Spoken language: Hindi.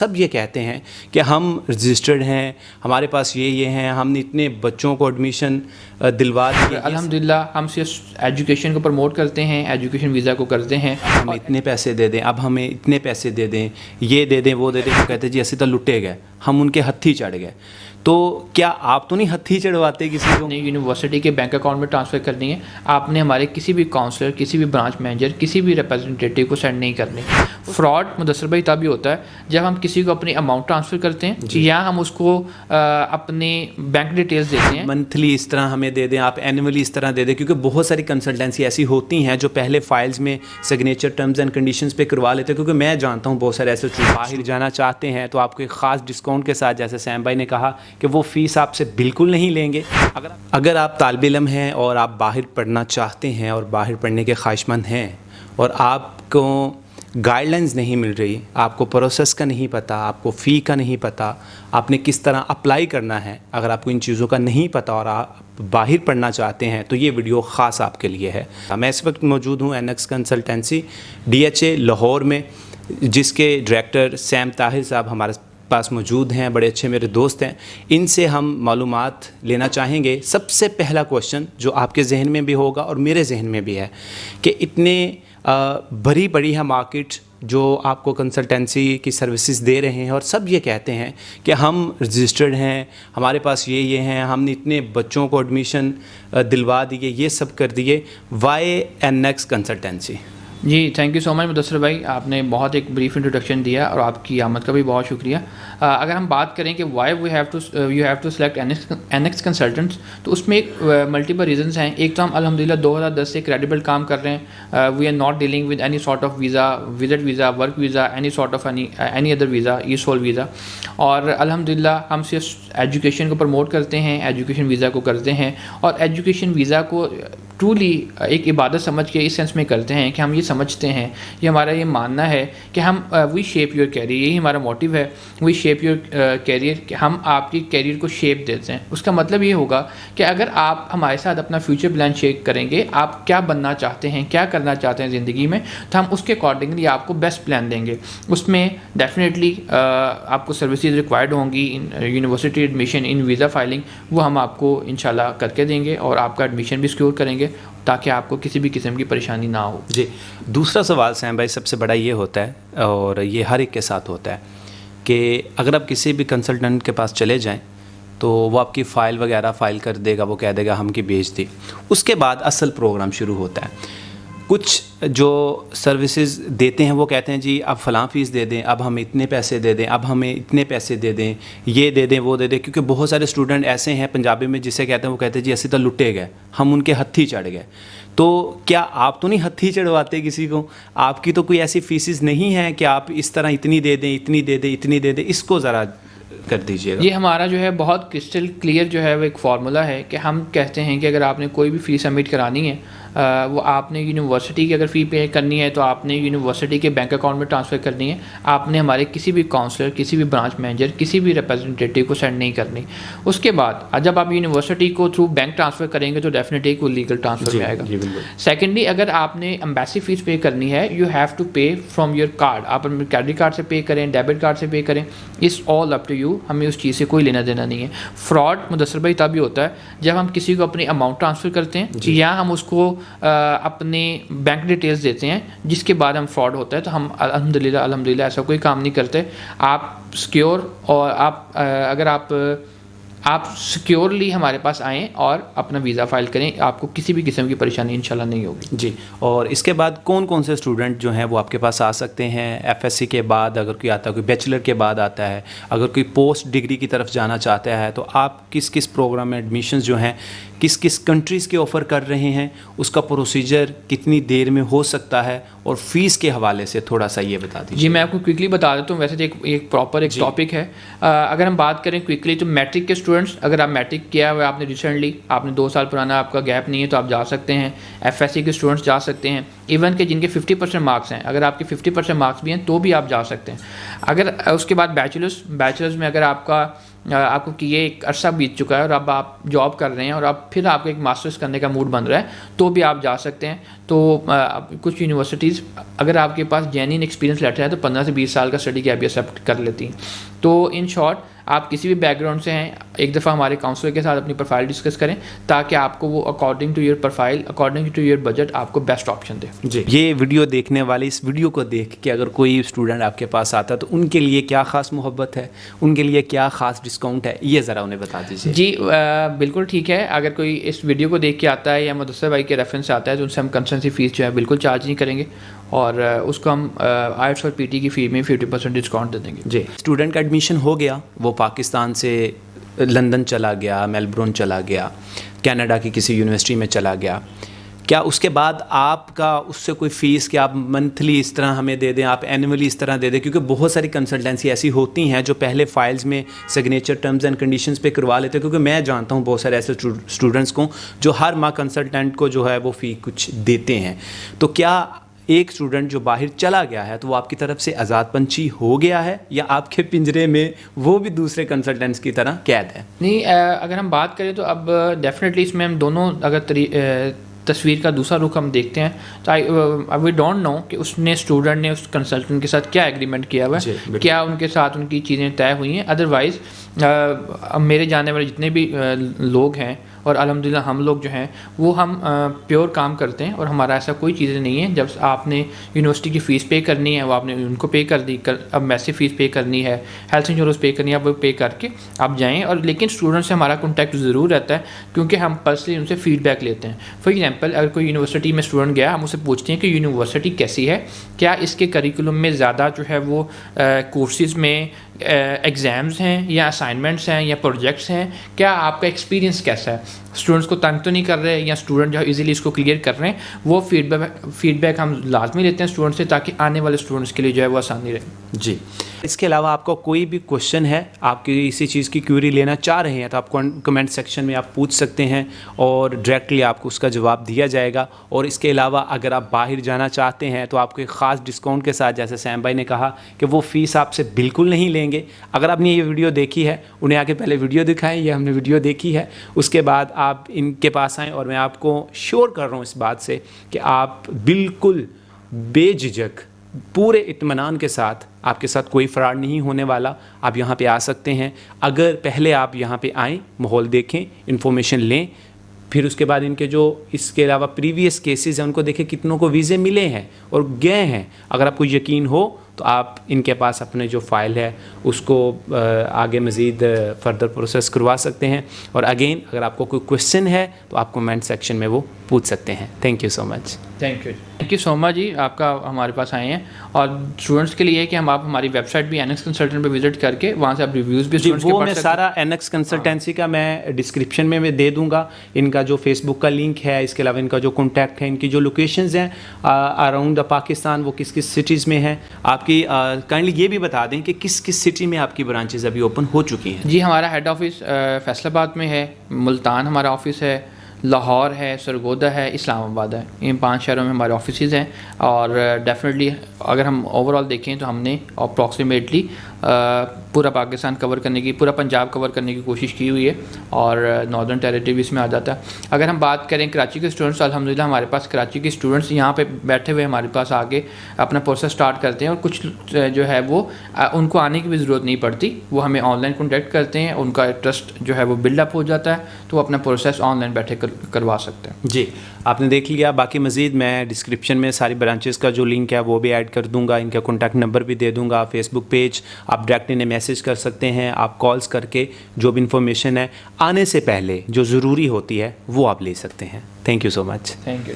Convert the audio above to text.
सब ये कहते हैं कि हम रजिस्टर्ड हैं, हमारे पास ये हैं, हमने इतने बच्चों को एडमिशन दिलवा दिए। अल्हम्दुलिल्लाह हम सिर्फ एजुकेशन को प्रमोट करते हैं, एजुकेशन वीज़ा को करते हैं। हमें इतने पैसे दे दें, अब हमें इतने पैसे दे दें, ये दे दें, वो दे दें। वो कहते जी असी तो लुटे गए, हम उनके हत्थी चढ़ गए। तो क्या आप तो नहीं हत्थी चढ़वाते किसी को? नहीं, यूनिवर्सिटी के बैंक अकाउंट में ट्रांसफ़र करनी है। आपने हमारे किसी भी काउंसलर, किसी भी ब्रांच मैनेजर, किसी भी रिप्रेजेंटेटिव को सेंड नहीं करनी। फ्रॉड मुदस्सर भाई तभी होता है जब हम किसी को अपनी अमाउंट ट्रांसफ़र करते हैं या हम उसको अपने बैंक डिटेल्स देते हैं। मंथली इस तरह हमें दे दें, आप एनुअली इस तरह दे दें, क्योंकि बहुत सारी कंसल्टेंसी ऐसी होती हैं जो पहले फाइल्स में सिग्नेचर टर्म्स एंड कंडीशंस पे करवा लेते हैं। क्योंकि मैं जानता हूँ बहुत सारे ऐसे बाहर जाना चाहते हैं तो आपको एक ख़ास डिस्काउंट के साथ, जैसे सैम भाई ने कहा कि वो फ़ीस आपसे बिल्कुल नहीं लेंगे। अगर आप तालिब इल्म हैं और आप बाहर पढ़ना चाहते हैं और बाहर पढ़ने के ख्वाहिशमंद हैं और आपको गाइडलाइंस नहीं मिल रही, आपको प्रोसेस का नहीं पता, आपको फ़ी का नहीं पता, आपने किस तरह अप्लाई करना है, अगर आपको इन चीज़ों का नहीं पता और आप बाहर पढ़ना चाहते हैं तो ये वीडियो ख़ास आपके लिए है। मैं इस वक्त मौजूद हूँ एनएक्स कंसल्टेंसी DHA लाहौर में, जिसके डायरेक्टर सैम ताहिर साहब हमारे पास मौजूद हैं, बड़े अच्छे मेरे दोस्त हैं। इनसे हम मालूमात लेना चाहेंगे। सबसे पहला क्वेश्चन जो आपके जहन में भी होगा और मेरे जहन में भी है कि इतने बड़ी बड़ी है मार्केट जो आपको कंसल्टेंसी की सर्विसेज दे रहे हैं और सब ये कहते हैं कि हम रजिस्टर्ड हैं, हमारे पास ये हैं, हमने इतने बच्चों को एडमिशन दिलवा दिए, ये सब कर दिए। Why NX consultancy? जी thank you so much Mudassar भाई, आपने बहुत एक ब्रीफ इंट्रोडक्शन दिया और आपकी आमद का भी बहुत शुक्रिया। अगर हम बात करें कि why you have to select NX consultants, तो उसमें एक मल्टीपल रीजंस हैं। एक तो हम अल्हम्दुलिल्लाह 2010 से क्रेडिबल काम कर रहे हैं। We are not dealing with any sort of visa, visit visa, work visa, any sort of any other visa, e soul visa. और अल्हम्दुलिल्लाह हम सिर्फ एजुकेशन को प्रमोट करते हैं, एजुकेशन वीज़ा को करते हैं। और एजुकेशन वीज़ा को ट्रूली एक इबादत समझ के इस सेंस में करते हैं कि हम ये समझते हैं, ये हमारा ये मानना है कि हम वी शेप योर कैरियर, यही हमारा मोटिव है, वी शेप योर कैरियर, कि हम आपके कैरियर को शेप देते हैं। उसका मतलब ये होगा कि अगर आप हमारे साथ अपना फ्यूचर प्लान शेयर करेंगे, आप क्या बनना चाहते हैं, क्या करना चाहते हैं ज़िंदगी में, तो हम उसके अकॉर्डिंगली आपको बेस्ट प्लान देंगे। उसमें डेफिनेटली आपको सर्विसेज रिक्वायर्ड होंगी, यूनिवर्सिटी एडमिशन, इन वीज़ा फाइलिंग, वो हम आपको इंशाल्लाह करके देंगे और आपका एडमिशन भी सिक्योर करेंगे ताकि आपको किसी भी किस्म की परेशानी ना हो। जी, दूसरा सवाल सैम भाई सबसे बड़ा ये होता है और ये हर एक के साथ होता है कि अगर आप किसी भी कंसल्टेंट के पास चले जाएं तो वो आपकी फ़ाइल वगैरह फ़ाइल कर देगा, वो कह देगा हमकी भेज दी। उसके बाद असल प्रोग्राम शुरू होता है। कुछ जो सर्विसेज देते हैं वो कहते हैं जी अब फ़लाँ फ़ीस दे दें, अब हमें इतने पैसे दे दें, अब हमें इतने पैसे दे दें, ये दे दें, वो दे दें। क्योंकि बहुत सारे स्टूडेंट ऐसे हैं पंजाबी में जिसे कहते हैं, वो कहते हैं जी असी तो लुटे गए, हम उनके हत्थी चढ़ गए। तो क्या आप तो नहीं हत्थी चढ़वाते किसी को? आपकी तो कोई ऐसी फीसिस नहीं है कि आप इस तरह इतनी दे दें, इतनी दे दें, इतनी दे दें? इसको ज़रा कर दीजिएगा। ये हमारा जो है बहुत क्रिस्टल क्लियर जो है वो एक फार्मूला है कि हम कहते हैं कि अगर आपने कोई भी फ़ी सबमिट करानी है, वो आपने यूनिवर्सिटी की अगर फ़ी पे करनी है तो आपने यूनिवर्सिटी के बैंक अकाउंट में ट्रांसफ़र करनी है। आपने हमारे किसी भी काउंसलर, किसी भी ब्रांच मैनेजर, किसी भी रिप्रेजेंटेटिव को सेंड नहीं करनी। उसके बाद जब आप यूनिवर्सिटी को थ्रू बैंक ट्रांसफ़र करेंगे तो डेफिनेटली कोई लीगल ट्रांसफ़र में आएगा। सेकेंडली, अगर आपने एम्बेसी फ़ीस पे करनी है, यू हैव टू पे फ्रॉम योर कार्ड। आप अपने क्रेडिट कार्ड से पे करें, डेबिट कार्ड से पे करें, it's all up to you. हमें उस चीज़ से कोई लेना देना नहीं है। फ्रॉड मुदस्सर भाई तभी होता है जब हम किसी को अपनी अमाउंट ट्रांसफ़र करते हैं या हम उसको अपने बैंक डिटेल्स देते हैं, जिसके बाद हम फ्रॉड होता है। तो हम अल्हम्दुलिल्लाह ऐसा कोई काम नहीं करते। आप सिक्योर और अगर आप सिक्योरली हमारे पास आएँ और अपना वीज़ा फ़ाइल करें, आपको किसी भी किस्म की परेशानी इंशाल्लाह नहीं होगी। जी, और इसके बाद कौन कौन से स्टूडेंट जो हैं वो आपके पास आ सकते हैं? FSC के बाद अगर कोई आता है, कोई बैचलर के बाद आता है, अगर कोई पोस्ट डिग्री की तरफ जाना चाहता है, तो आप किस किस प्रोग्राम में एडमिशन्स जो हैं किस किस कंट्रीज़ के ऑफ़र कर रहे हैं, उसका प्रोसीजर कितनी देर में हो सकता है, और फ़ीस के हवाले से थोड़ा सा ये बता दीजिए। जी, मैं आपको क्विकली बता देता हूँ। वैसे तो एक प्रॉपर एक टॉपिक है। अगर हम बात करें क्विकली तो मैट्रिक के स्टूडेंट्स, अगर आप मैट्रिक किया हुआ आपने रिसेंटली, आपने 2 साल पुराना आपका गैप नहीं है, तो आप जा सकते हैं। FSC के स्टूडेंट्स जा सकते हैं। इवन के जिनके 50% मार्क्स हैं, अगर आपके 50% मार्क्स भी हैं तो भी आप जा सकते हैं। अगर उसके बाद बैचलर्स में अगर आपका आपको किए एक अरसा बीत चुका है और अब आप जॉब कर रहे हैं और अब फिर आपको एक मास्टर्स करने का मूड बन रहा है, तो भी आप जा सकते हैं। तो कुछ यूनिवर्सिटीज़ अगर आपके पास जेन्युइन एक्सपीरियंस लेटर है तो 15 से 20 साल का स्टडी गैप भी एक्सेप्ट कर लेती हैं। तो इन शॉर्ट आप किसी भी बैकग्राउंड से हैं, एक दफ़ा हमारे काउंसलर के साथ अपनी प्रोफाइल डिस्कस करें ताकि आपको वो according to your profile, according to your budget आपको बेस्ट ऑप्शन दे। जी, ये वीडियो देखने वाले इस वीडियो को देख के अगर कोई स्टूडेंट आपके पास आता है तो उनके लिए क्या ख़ास मोहब्बत है, उनके लिए क्या ख़ास डिस्काउंट है, ये ज़रा उन्हें बता दीजिए। जी बिल्कुल ठीक है। अगर कोई इस वीडियो को देख के आता है या मुदस्सिर भाई के रेफरेंस से आता है तो उनसे हम कंसल्टेंसी फ़ीस जो है बिल्कुल चार्ज नहीं करेंगे और उसको हम IELTS और PT की फ़ी में 50% डिस्काउंट दे देंगे। जी, स्टूडेंट का एडमिशन हो गया, वो पाकिस्तान से लंदन चला गया, मेलबर्न चला गया, कनाडा की किसी यूनिवर्सिटी में चला गया, क्या उसके बाद आपका उससे कोई फ़ीस कि आप मंथली इस तरह हमें दे दें, आप एनुअली इस तरह दे दें? क्योंकि बहुत सारी कंसल्टेंसी ऐसी होती हैं जो पहले फ़ाइल्स में सिग्नेचर टर्म्स एंड कंडीशंस पे करवा लेते हैं, क्योंकि मैं जानता हूँ बहुत सारे ऐसे स्टूडेंट्स को जो हर माह कंसल्टेंट को जो है वो फ़ी कुछ देते हैं। तो क्या एक स्टूडेंट जो बाहर चला गया है तो वो आपकी तरफ से आज़ाद पंछी हो गया है या आपके पिंजरे में वो भी दूसरे कंसल्टेंट्स की तरह कैद है? नहीं, अगर हम बात करें तो अब डेफिनेटली इसमें हम दोनों अगर तस्वीर का दूसरा रुख हम देखते हैं तो वी डोंट नो कि उसने स्टूडेंट ने उस कंसल्टेंट के साथ क्या एग्रीमेंट किया हुआ है, क्या उनके साथ उनकी चीज़ें तय हुई हैं। अदरवाइज़ मेरे जानने वाले जितने भी लोग हैं और अल्हम्दुलिल्लाह हम लोग जो हैं वो हम प्योर काम करते हैं और हमारा ऐसा कोई चीज़ नहीं है। जब आपने यूनिवर्सिटी की फ़ीस पे करनी है वो आपने उनको पे कर दी, अब मैसी फ़ीस पे करनी है, हेल्थ इंश्योरेंस पे करनी है, अब वो पे करके आप जाएँ। और लेकिन स्टूडेंट से हमारा कॉन्टैक्ट ज़रूर रहता है क्योंकि हम पर्सनली उनसे फ़ीडबैक लेते हैं। फॉर एग्जाम्पल अगर कोई यूनिवर्सिटी में स्टूडेंट गया, हम उससे पूछते हैं कि यूनिवर्सिटी कैसी है, क्या इसके करिकुलम में ज़्यादा जो है वो कोर्सेज़ में एग्ज़ाम्स हैं या असाइनमेंट्स हैं या प्रोजेक्ट्स हैं, क्या आपका एक्सपीरियंस कैसा है, स्टूडेंट्स को तंग तो नहीं कर रहे या स्टूडेंट जो है इजीली इसको क्लियर कर रहे हैं। वो फीडबैक हम लाजमी लेते हैं स्टूडेंट से ताकि आने वाले स्टूडेंट्स के लिए जो है वो आसानी रहे। जी, इसके अलावा आपका कोई भी क्वेश्चन है, आप किसी चीज़ की क्यूरी लेना चाह रहे हैं तो आप कमेंट सेक्शन में आप पूछ सकते हैं और डायरेक्टली आपको उसका जवाब दिया जाएगा। और इसके अलावा अगर आप बाहर जाना चाहते हैं तो आपको एक ख़ास डिस्काउंट के साथ, जैसे सैम भाई ने कहा कि वो फ़ीस आपसे बिल्कुल नहीं लेंगे। अगर आपने ये वीडियो देखी है, उन्हें आके पहले वीडियो दिखाएं, ये हमने वीडियो देखी है, उसके बाद आप इनके पास आएँ और मैं आपको श्योर कर रहा हूँ इस बात से कि आप बिल्कुल बेझिझक पूरे इत्मीनान के साथ, आपके साथ कोई फ्रॉड नहीं होने वाला, आप यहाँ पे आ सकते हैं। अगर पहले आप यहाँ पे आएँ, माहौल देखें, इन्फॉर्मेशन लें, फिर उसके बाद इनके जो इसके अलावा प्रीवियस केसेस हैं उनको देखें कितनों को वीज़े मिले हैं और गए हैं। अगर आपको यकीन हो तो आप इनके पास अपने जो फ़ाइल है उसको आगे मज़ीद फर्दर प्रोसेस करवा सकते हैं। और अगेन अगर आपको कोई क्वेश्चन है तो आप कमेंट सेक्शन में वो पूछ सकते हैं। Thank you so much. Thank you so much जी, आपका हमारे पास आए हैं। और स्टूडेंट्स के लिए कि हम आप हमारी वेबसाइट भी NX कंसल्टेंट पे विजिट करके वहाँ से आप रिव्यूज़ भी जी, वो मैं सारा NX कंसल्टेंसी का मैं डिस्क्रिप्शन में मैं दे दूँगा। इनका जो फेसबुक का लिंक है, इसके अलावा इनका जो कॉन्टैक्ट है, इनकी जो लोकेशंस हैं अराउंड द पाकिस्तान, वो किस किस सिटीज़ में हैं। आपकी काइंडली ये भी बता दें कि किस किस सिटी में आपकी ब्रांचेज अभी ओपन हो चुकी हैं। जी, हमारा हेड ऑफिस फैसलाबाद में है, मुल्तान हमारा ऑफिस है, लाहौर है, सरगोदा है, इस्लामाबाद है। इन 5 शहरों में हमारे ऑफिसेज़ हैं। और डेफिनेटली अगर हम ओवरऑल देखें तो हमने अप्रॉक्सीमेटली पूरा पाकिस्तान कवर करने की, पूरा पंजाब कवर करने की कोशिश की हुई है और नॉर्दर्न टेरिटरी इसमें आ जाता है। अगर हम बात करें कराची के स्टूडेंट्स, अल्हम्दुलिल्लाह हमारे पास कराची के स्टूडेंट्स यहाँ पे बैठे हुए हमारे पास आके अपना प्रोसेस स्टार्ट करते हैं और कुछ जो है वो उनको आने की भी ज़रूरत नहीं पड़ती, वो हमें ऑनलाइन कॉन्टैक्ट करते हैं, उनका ट्रस्ट जो है वो बिल्डअप हो जाता है तो वो अपना प्रोसेस ऑनलाइन बैठे करवा सकते हैं। जी, आपने देख लिया। बाकी मज़ीद मैं डिस्क्रिप्शन में सारी ब्रांचेस का जो लिंक है वो भी ऐड कर दूंगा, इनका कॉन्टैक्ट नंबर भी दे दूंगा, फेसबुक पेज आप डायरेक्ट इन्हें मैसेज कर सकते हैं, आप कॉल्स करके जो भी इंफॉर्मेशन है आने से पहले जो ज़रूरी होती है वो आप ले सकते हैं। Thank you so much. Thank you.